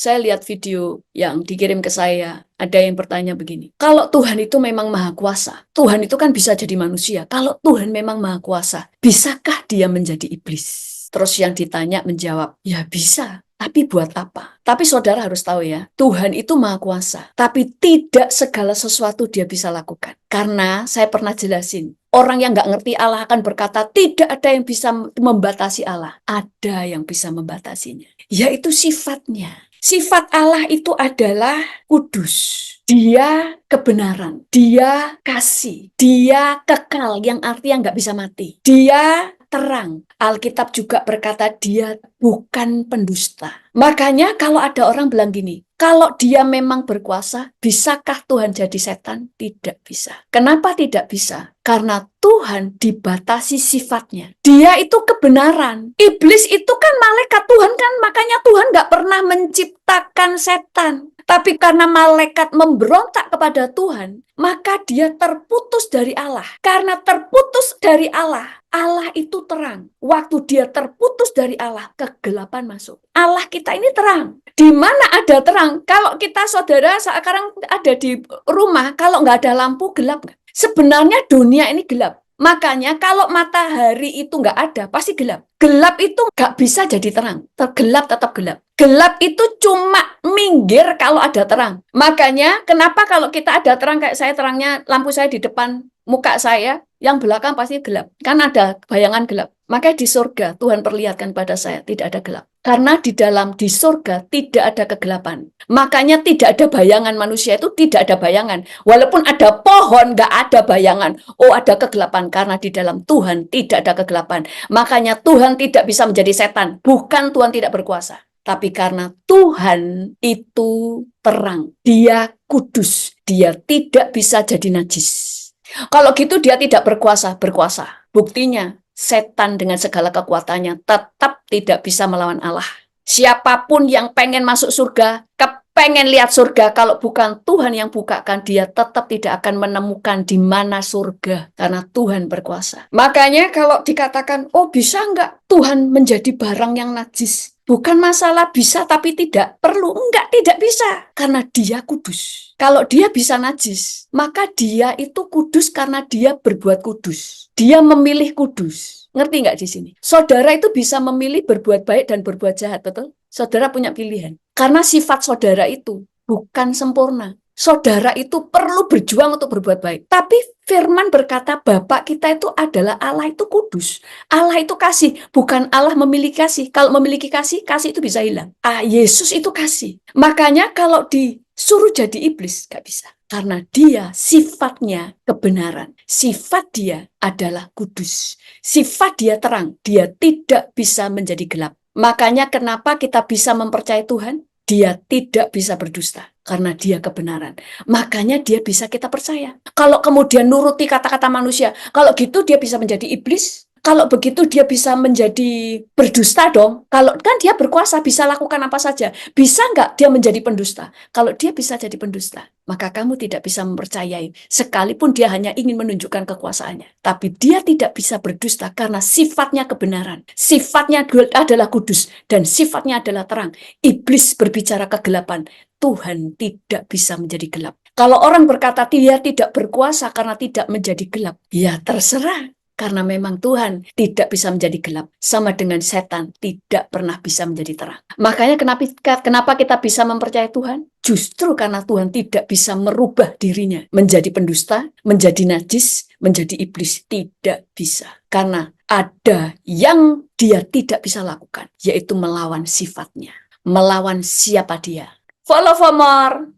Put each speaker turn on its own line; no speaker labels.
saya lihat video yang dikirim ke saya, ada yang bertanya begini, kalau Tuhan itu memang maha kuasa, Tuhan itu kan bisa jadi manusia, kalau Tuhan memang maha kuasa, bisakah dia menjadi iblis? Terus yang ditanya menjawab, ya bisa. Tapi buat apa? Tapi saudara harus tahu ya, Tuhan itu maha kuasa. Tapi tidak segala sesuatu dia bisa lakukan. Karena saya pernah jelasin, orang yang nggak ngerti Allah akan berkata, tidak ada yang bisa membatasi Allah. Ada yang bisa membatasinya. Yaitu sifatnya. Sifat Allah itu adalah kudus. Dia kebenaran. Dia kasih. Dia kekal, yang artinya nggak bisa mati. Dia terang. Alkitab juga berkata dia bukan pendusta. Makanya kalau ada orang bilang gini, kalau dia memang berkuasa, bisakah Tuhan jadi setan? Tidak bisa. Kenapa tidak bisa? Karena Tuhan dibatasi sifatnya. Dia itu kebenaran. Iblis itu kan malaikat Tuhan kan, makanya Tuhan nggak pernah menciptakan setan. Tapi karena malaikat memberontak kepada Tuhan, maka dia terputus dari Allah. Karena terputus dari Allah, Allah itu terang. Waktu dia terputus dari Allah, kegelapan masuk. Allah kita ini terang. Di mana ada terang? Kalau kita saudara sekarang ada di rumah, kalau nggak ada lampu, gelap nggak? Sebenarnya dunia ini gelap. Makanya kalau matahari itu nggak ada, pasti gelap. Gelap itu nggak bisa jadi terang. Gelap tetap gelap. Gelap itu cuma minggir kalau ada terang. Makanya kenapa kalau kita ada terang, kayak saya terangnya, lampu saya di depan muka saya, yang belakang pasti gelap. Kan ada bayangan gelap. Makanya di surga Tuhan perlihatkan pada saya tidak ada gelap. Karena di surga tidak ada kegelapan. Makanya tidak ada bayangan, manusia itu tidak ada bayangan. Walaupun ada pohon, nggak ada bayangan. Oh, ada kegelapan. Karena di dalam Tuhan tidak ada kegelapan. Makanya Tuhan tidak bisa menjadi setan. Bukan Tuhan tidak berkuasa. Tapi karena Tuhan itu terang. Dia kudus. Dia tidak bisa jadi najis. Kalau gitu dia tidak berkuasa. Buktinya, setan dengan segala kekuatannya tetap tidak bisa melawan Allah. Siapapun yang pengen masuk surga, kepengen lihat surga, kalau bukan Tuhan yang bukakan, dia tetap tidak akan menemukan di mana surga. Karena Tuhan berkuasa. Makanya kalau dikatakan, oh bisa nggak Tuhan menjadi barang yang najis? Bukan masalah bisa tapi tidak perlu. Enggak, tidak bisa. Karena dia kudus. Kalau dia bisa najis, maka dia itu kudus karena dia berbuat kudus. Dia memilih kudus. Ngerti nggak di sini? Saudara itu bisa memilih berbuat baik dan berbuat jahat, betul? Saudara punya pilihan. Karena sifat saudara itu bukan sempurna. Saudara itu perlu berjuang untuk berbuat baik. Tapi firman berkata Bapa kita itu adalah Allah itu kudus. Allah itu kasih, bukan Allah memiliki kasih. Kalau memiliki kasih, kasih itu bisa hilang. Yesus itu kasih. Makanya kalau disuruh jadi iblis, gak bisa. Karena dia sifatnya kebenaran. Sifat dia adalah kudus. Sifat dia terang. Dia tidak bisa menjadi gelap. Makanya kenapa kita bisa mempercayai Tuhan? Dia tidak bisa berdusta karena dia kebenaran. Makanya dia bisa kita percaya. Kalau kemudian nuruti kata-kata manusia, kalau gitu dia bisa menjadi iblis. Kalau begitu dia bisa menjadi berdusta dong. Kalau kan dia berkuasa, bisa lakukan apa saja. Bisa nggak dia menjadi pendusta? Kalau dia bisa jadi pendusta, maka kamu tidak bisa mempercayai. Sekalipun dia hanya ingin menunjukkan kekuasaannya. Tapi dia tidak bisa berdusta karena sifatnya kebenaran. Sifatnya adalah kudus dan sifatnya adalah terang. Iblis berbicara kegelapan. Tuhan tidak bisa menjadi gelap. Kalau orang berkata dia tidak berkuasa karena tidak menjadi gelap, ya terserah. Karena memang Tuhan tidak bisa menjadi gelap. Sama dengan setan tidak pernah bisa menjadi terang. Makanya kenapa kita bisa mempercayai Tuhan? Justru karena Tuhan tidak bisa merubah dirinya menjadi pendusta, menjadi najis, menjadi iblis. Tidak bisa. Karena ada yang dia tidak bisa lakukan, yaitu melawan sifatnya. Melawan siapa dia. Follow for more.